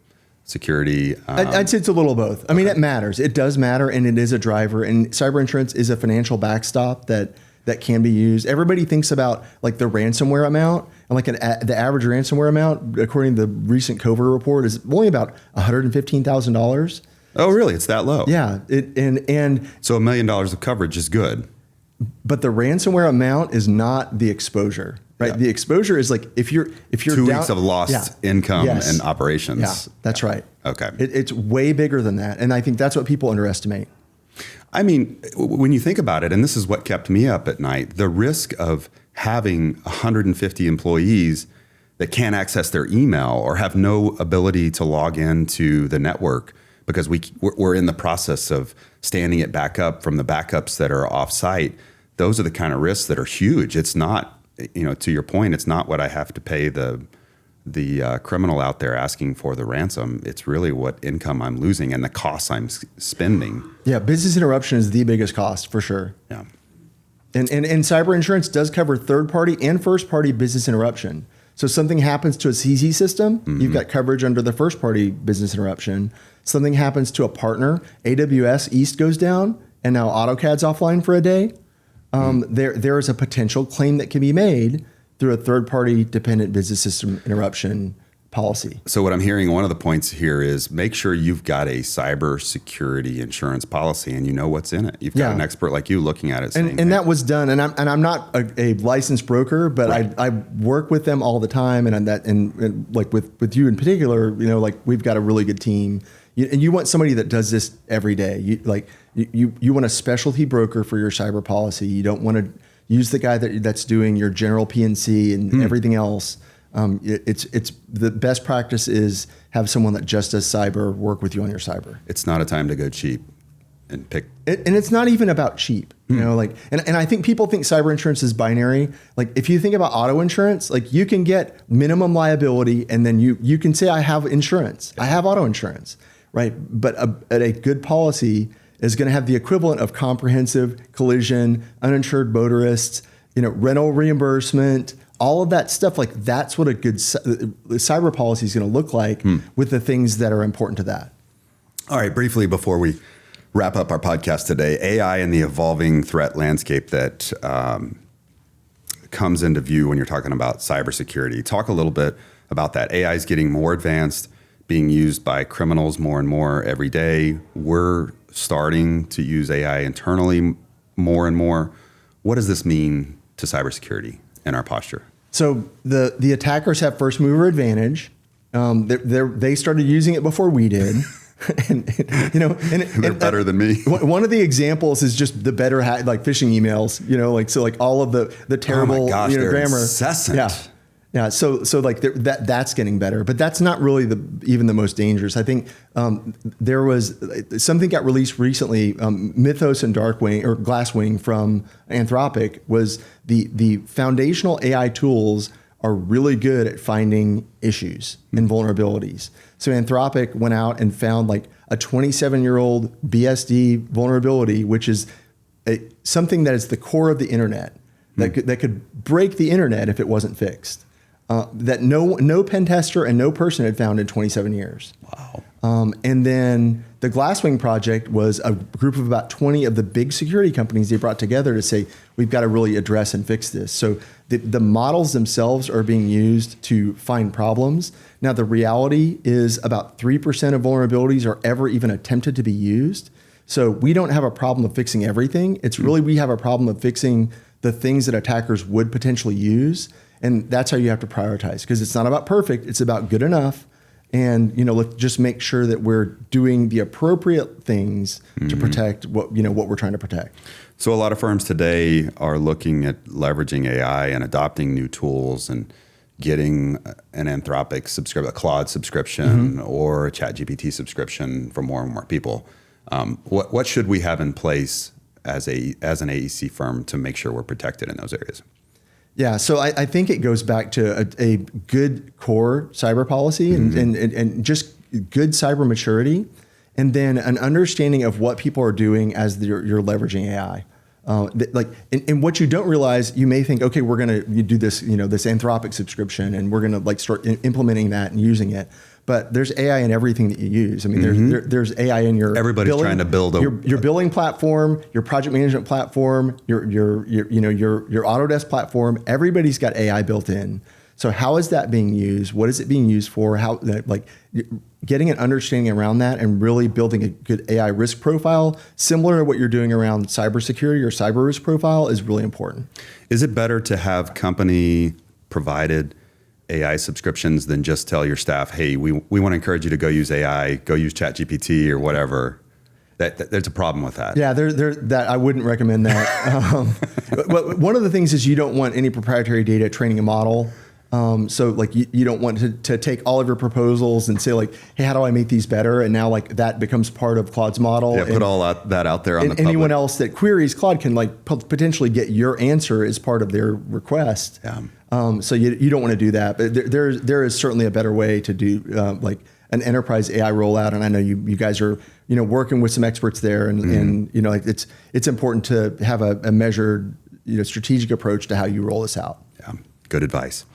security. I'd say it's a little of both. I mean, it matters. It does matter, and it is a driver. And cyber insurance is a financial backstop that can be used. Everybody thinks about like the ransomware amount, and like the average ransomware amount, according to the recent Cover report, is only about $115,000. Oh, really? It's that low? Yeah. And so $1 million of coverage is good. But the ransomware amount is not the exposure, right? Yeah. The exposure is like if you're 2 weeks of lost income and operations. Yeah, that's right. Okay. It's way bigger than that. And I think that's what people underestimate. I mean, when you think about it, and this is what kept me up at night, the risk of having 150 employees that can't access their email or have no ability to log into the network because we're in the process of standing it back up from the backups that are off-site. Those are the kind of risks that are huge. It's not, to your point, it's not what I have to pay the criminal out there asking for the ransom. It's really what income I'm losing and the costs I'm spending. Yeah, business interruption is the biggest cost for sure. Yeah. And cyber insurance does cover third-party and first-party business interruption. So something happens to a CZ system, you've got coverage under the first-party business interruption. Something happens to a partner, AWS East goes down, and now AutoCAD's offline for a day. There is a potential claim that can be made through a third-party dependent business system interruption policy. So what I'm hearing, one of the points here is make sure you've got a cybersecurity insurance policy and you know what's in it. You've got an expert like you looking at it. Saying, and that was done. And I'm not a licensed broker, but right. I work with them all the time. And like with you in particular, like we've got a really good team. And you want somebody that does this every day. You want a specialty broker for your cyber policy. You don't want to use the guy that's doing your general P&C and everything else. It's the best practice is have someone that just does cyber work with you on your cyber. It's not a time to go cheap and pick. And it's not even about cheap, and I think people think cyber insurance is binary. Like if you think about auto insurance, like you can get minimum liability and then you can say I have insurance, I have auto insurance, right? But a good policy is going to have the equivalent of comprehensive, collision, uninsured motorists, rental reimbursement, all of that stuff. Like that's what a good cyber policy is going to look like with the things that are important to that. All right, briefly before we wrap up our podcast today, AI and the evolving threat landscape that comes into view when you're talking about cybersecurity. Talk a little bit about that. AI is getting more advanced, being used by criminals more and more every day. We're starting to use AI internally more and more. What does this mean to cybersecurity and our posture? So the attackers have first mover advantage. They started using it before we did. and they're better than me. One of the examples is just the better like phishing emails, like all of the terrible oh my gosh, they're grammar. Incessant. Yeah. So like that's getting better, but that's not really even the most dangerous. I think there was something got released recently. Mythos and Darkwing or Glasswing from Anthropic was the foundational AI tools are really good at finding issues and vulnerabilities. So Anthropic went out and found like a 27-year-old BSD vulnerability, which is something that is the core of the internet that could break the internet if it wasn't fixed. That no pen tester and no person had found in 27 years. Wow. And then the Glasswing project was a group of about 20 of the big security companies they brought together to say, we've got to really address and fix this. So the models themselves are being used to find problems. Now, the reality is about 3% of vulnerabilities are ever even attempted to be used. So we don't have a problem of fixing everything. It's really, we have a problem of fixing the things that attackers would potentially use. And that's how you have to prioritize, because it's not about perfect, it's about good enough. And, let's just make sure that we're doing the appropriate things to protect what we're trying to protect. So a lot of firms today are looking at leveraging AI and adopting new tools and getting an Anthropic subscription, a Claude subscription, or a ChatGPT subscription for more and more people. What should we have in place as an AEC firm to make sure we're protected in those areas? Yeah, so I think it goes back to a good core cyber policy and just good cyber maturity, and then an understanding of what people are doing as you're leveraging AI. And what you don't realize, you may think, okay, we're going to do this, this Anthropic subscription, and we're going to start implementing that and using it. But there's AI in everything that you use. I mean, there's AI in your everybody's trying to build your billing platform, your project management platform, your Autodesk platform. Everybody's got AI built in. So how is that being used? What is it being used for? How getting an understanding around that and really building a good AI risk profile, similar to what you're doing around cybersecurity or cyber risk profile, is really important. Is it better to have company provided AI subscriptions than just tell your staff, hey, we want to encourage you to go use AI, go use ChatGPT or whatever? There's a problem with that. Yeah, that I wouldn't recommend that. But one of the things is you don't want any proprietary data training a model. So you don't want to take all of your proposals and say hey, how do I make these better? And now that becomes part of Claude's model. Yeah, put all that out there on the public. Anyone else that queries Claude can potentially get your answer as part of their request. Yeah. So you don't want to do that. But there is certainly a better way to do an enterprise AI rollout. And I know you guys are working with some experts there, and it's important to have a measured strategic approach to how you roll this out. Yeah, good advice.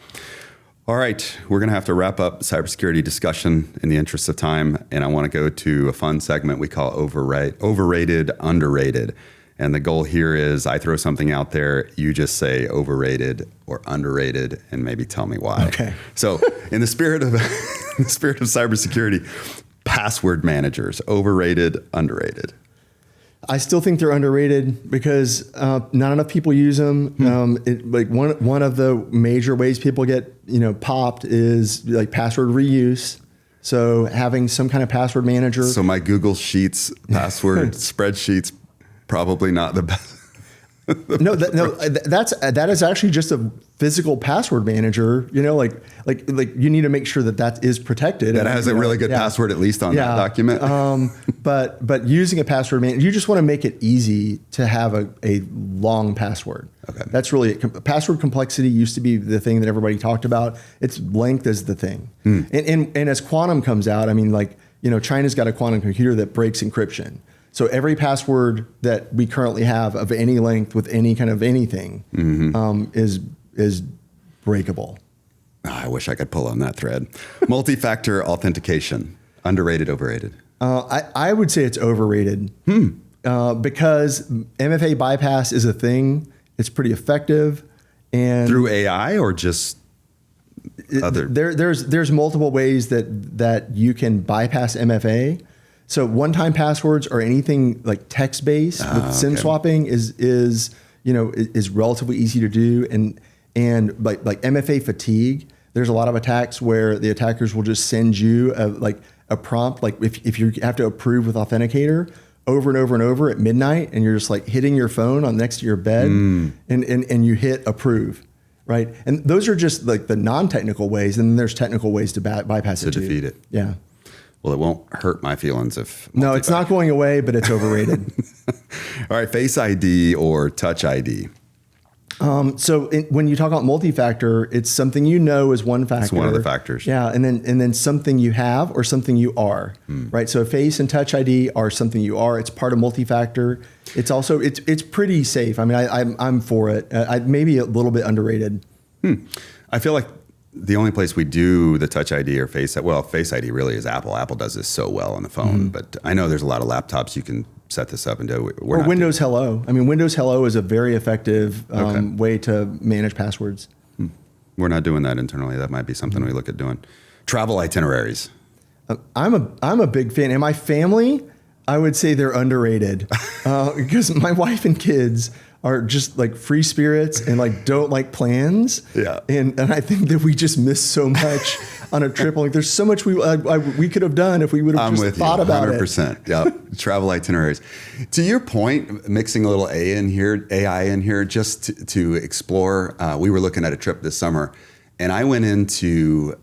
All right, we're going to have to wrap up cybersecurity discussion in the interest of time, and I want to go to a fun segment we call overrated, underrated. And the goal here is I throw something out there, you just say overrated or underrated, and maybe tell me why. Okay. So in the spirit of cybersecurity, password managers, overrated, underrated. I still think they're underrated because not enough people use them. One of the major ways people get popped is password reuse. So having some kind of password manager. So my Google Sheets password spreadsheets probably not the best. That is actually just a physical password manager. You need to make sure that is protected. That has a really good password, at least on that document. But using a password manager, you just want to make it easy to have a long password. Okay. That's really it. Password complexity used to be the thing that everybody talked about. Its length is the thing. And as quantum comes out, China's got a quantum computer that breaks encryption. So every password that we currently have of any length with any kind of anything is breakable. I wish I could pull on that thread. Multi-factor authentication, underrated, overrated? I would say it's overrated because MFA bypass is a thing. It's pretty effective. And through AI or just other? There's multiple ways that you can bypass MFA. So one-time passwords or anything like text-based with SIM swapping is relatively easy to do, and like MFA fatigue. There's a lot of attacks where the attackers will just send you a prompt, if you have to approve with Authenticator over and over and over at midnight, and you're just hitting your phone on next to your bed, and you hit approve. Right, and those are just the non-technical ways, and then there's technical ways to bypass it to defeat it. Yeah. Well, it won't hurt my feelings if... No, it's not going away, but it's overrated. All right, Face ID or Touch ID? When you talk about multi-factor, it's something is one factor. It's one of the factors. Yeah, and then something you have or something you are, right? So Face and Touch ID are something you are. It's part of multi-factor. It's also it's pretty safe. I'm for it. Maybe a little bit underrated. I feel like the only place we do the Touch ID or Face ID really is Apple. Apple does this so well on the phone, but I know there's a lot of laptops you can set this up and do. Or Windows Hello. I mean, Windows Hello is a very effective way to manage passwords. We're not doing that internally. That might be something we look at doing. Travel itineraries. I'm a big fan. And my family, I would say they're underrated because my wife and kids are just like free spirits and like don't like plans. Yeah. And I think that we just miss so much on a trip. Like there's so much we could have done if we would have just thought about it. 100%. Yeah. Travel itineraries. To your point, mixing a little AI in here just to explore. We were looking at a trip this summer and I went into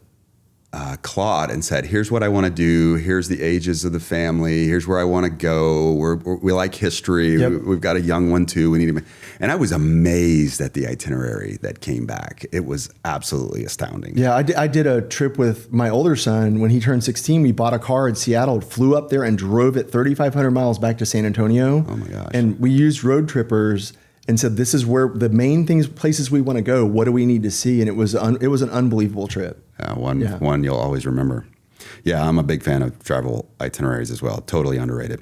Claude and said, here's what I want to do. Here's the ages of the family. Here's where I want to go. We like history. Yep. We've got a young one too. We need to. And I was amazed at the itinerary that came back. It was absolutely astounding. Yeah, I did a trip with my older son. When he turned 16, we bought a car in Seattle, flew up there and drove it 3,500 miles back to San Antonio. Oh my gosh. And we used road trippers and said, this is where the main places we want to go. What do we need to see? And it was an unbelievable trip. One you'll always remember. Yeah, I'm a big fan of travel itineraries as well. Totally underrated.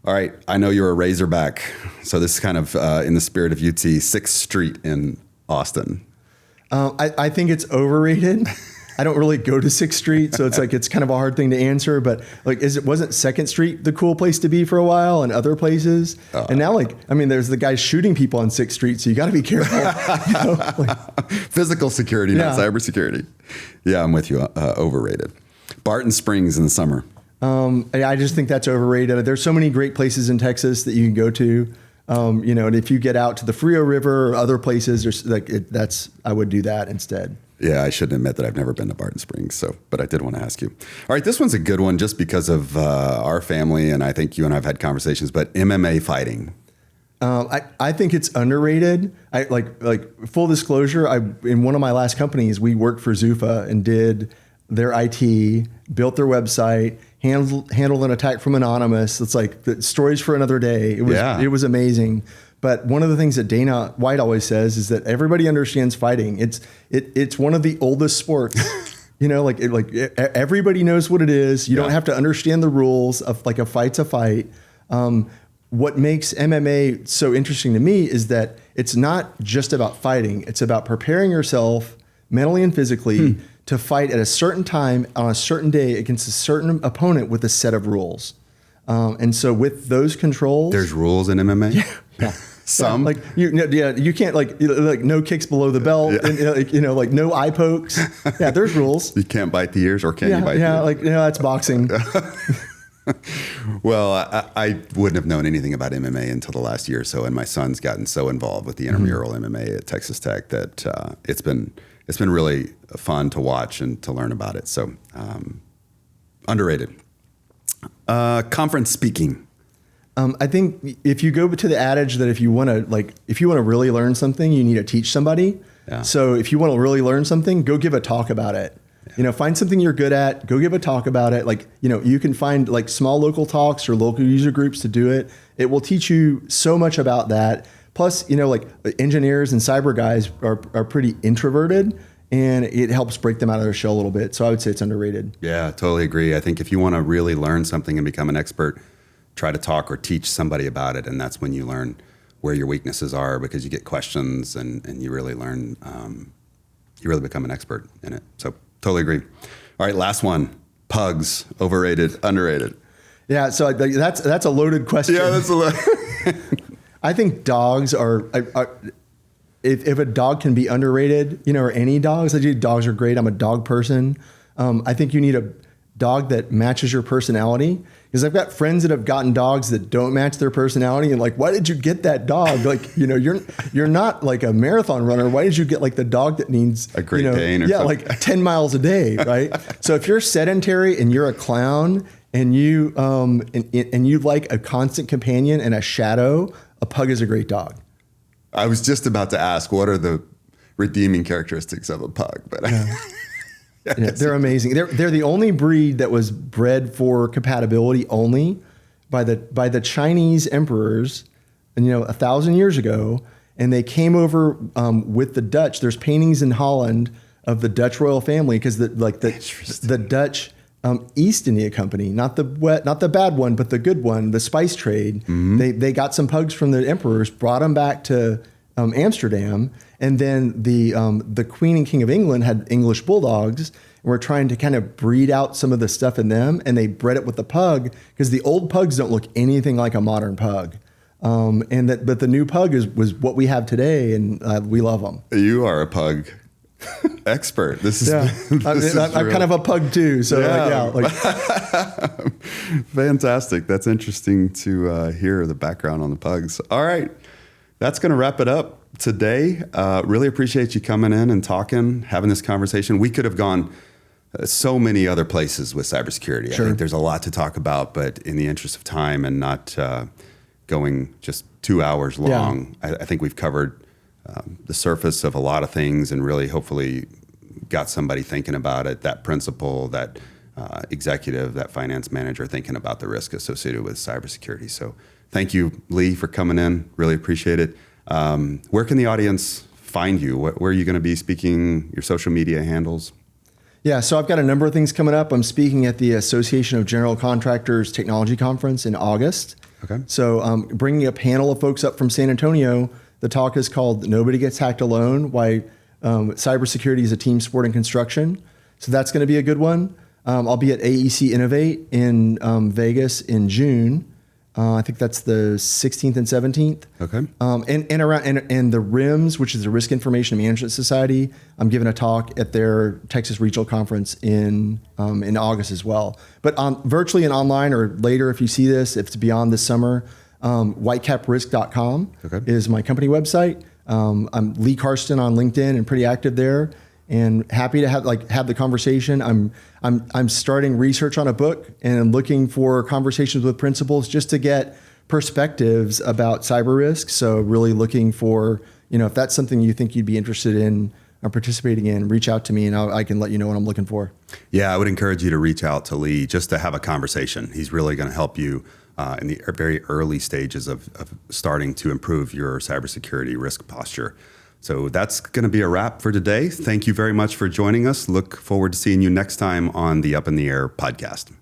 All right, I know you're a Razorback, so this is kind of in the spirit of UT, 6th Street in Austin. I think it's overrated. I don't really go to 6th Street, so it's kind of a hard thing to answer. But like, wasn't 2nd Street the cool place to be for a while, and other places? And now, there's the guys shooting people on 6th Street, so you got to be careful. Physical security, not cybersecurity. Yeah, I'm with you. Overrated. Barton Springs in the summer. I just think that's overrated. There's so many great places in Texas that you can go to. And if you get out to the Frio River or other places, I would do that instead. Yeah, I shouldn't admit that I've never been to Barton Springs, but I did want to ask you. All right, this one's a good one just because of our family, and I think you and I have had conversations, but MMA fighting. I think it's underrated. I like full disclosure, in one of my last companies, we worked for Zuffa and did their IT, built their website, handled an attack from Anonymous. It's like the stories for another day. It was amazing. But one of the things that Dana White always says is that everybody understands fighting. It's one of the oldest sports. Everybody knows what it is. You don't have to understand the rules of like a fight's a fight. What makes MMA so interesting to me is that it's not just about fighting. It's about preparing yourself mentally and physically to fight at a certain time on a certain day against a certain opponent with a set of rules. And so with those controls, there's rules in MMA. Yeah. Some you can't like no kicks below the belt, and no eye pokes. Yeah, there's rules. You can't bite the ears, or can you bite? Yeah, that's boxing. Well, I wouldn't have known anything about MMA until the last year or so, and my son's gotten so involved with the intramural MMA at Texas Tech that it's been really fun to watch and to learn about it. So underrated. Conference speaking. I think if you go to the adage that if you want to really learn something, you need to teach somebody. Yeah. So if you want to really learn something, go give a talk about it. Yeah. Find something you're good at, go give a talk about it. You can find like small local talks or local user groups to do it. It will teach you so much about that. Plus, engineers and cyber guys are pretty introverted, and it helps break them out of their shell a little bit. So I would say it's underrated. Yeah, totally agree. I think if you want to really learn something and become an expert, try to talk or teach somebody about it. And that's when you learn where your weaknesses are, because you get questions and you really learn, you really become an expert in it. So totally agree. All right, last one. Pugs, overrated, underrated. Yeah, so that's a loaded question. Yeah, that's a loaded. I think dogs are if a dog can be underrated, or any dogs. Dogs are great. I'm a dog person. I think you need a dog that matches your personality. Because I've got friends that have gotten dogs that don't match their personality, and like, why did you get that dog? Like, you're not like a marathon runner. Why did you get like the dog that needs a Great Dane? Or something. Like 10 miles a day, right? So if you're sedentary and you're a clown and you like a constant companion and a shadow, a pug is a great dog. I was just about to ask, what are the redeeming characteristics of a pug? But they're amazing. They're the only breed that was bred for compatibility only by the Chinese emperors, and 1,000 years ago, and they came over with the Dutch. There's paintings in Holland of the Dutch royal family, because the Dutch East India Company, not the bad one, but the good one, the spice trade. They got some pugs from the emperors, brought them back to Amsterdam, and then the Queen and King of England had English bulldogs. We're trying to kind of breed out some of the stuff in them, and they bred it with the pug because the old pugs don't look anything like a modern pug. But the new pug was what we have today, and we love them. You are a pug expert. This is I'm kind of a pug too. So fantastic. That's interesting to hear the background on the pugs. All right, that's going to wrap it up today. Really appreciate you coming in and talking, having this conversation. We could have gone so many other places with cybersecurity. Sure. I think there's a lot to talk about, but in the interest of time and not going just 2 hours long, I think we've covered the surface of a lot of things and really hopefully got somebody thinking about it, that principal, that executive, that finance manager thinking about the risk associated with cybersecurity. So thank you, Lee, for coming in. Really appreciate it. Where can the audience find you? Where are you going to be speaking, your social media handles? Yeah, so I've got a number of things coming up. I'm speaking at the Association of General Contractors Technology Conference in August. Okay. So bringing a panel of folks up from San Antonio. The talk is called Nobody Gets Hacked Alone, Why Cybersecurity is a Team Sport in Construction. So that's going to be a good one. I'll be at AEC Innovate in Vegas in June. I think that's the 16th and 17th. Okay. And the RIMS, which is the Risk Information Management Society, I'm giving a talk at their Texas Regional Conference in August as well. But virtually and online, or later if you see this, if it's beyond this summer, whitecaprisk.com is my company website. I'm Lee Carsten on LinkedIn and pretty active there, and happy to have the conversation. I'm starting research on a book and looking for conversations with principals just to get perspectives about cyber risk. So really looking for, if that's something you think you'd be interested in participating in, reach out to me and I can let you know what I'm looking for. Yeah, I would encourage you to reach out to Lee just to have a conversation. He's really going to help you in the very early stages of starting to improve your cybersecurity risk posture. So that's going to be a wrap for today. Thank you very much for joining us. Look forward to seeing you next time on the Up in the Air podcast.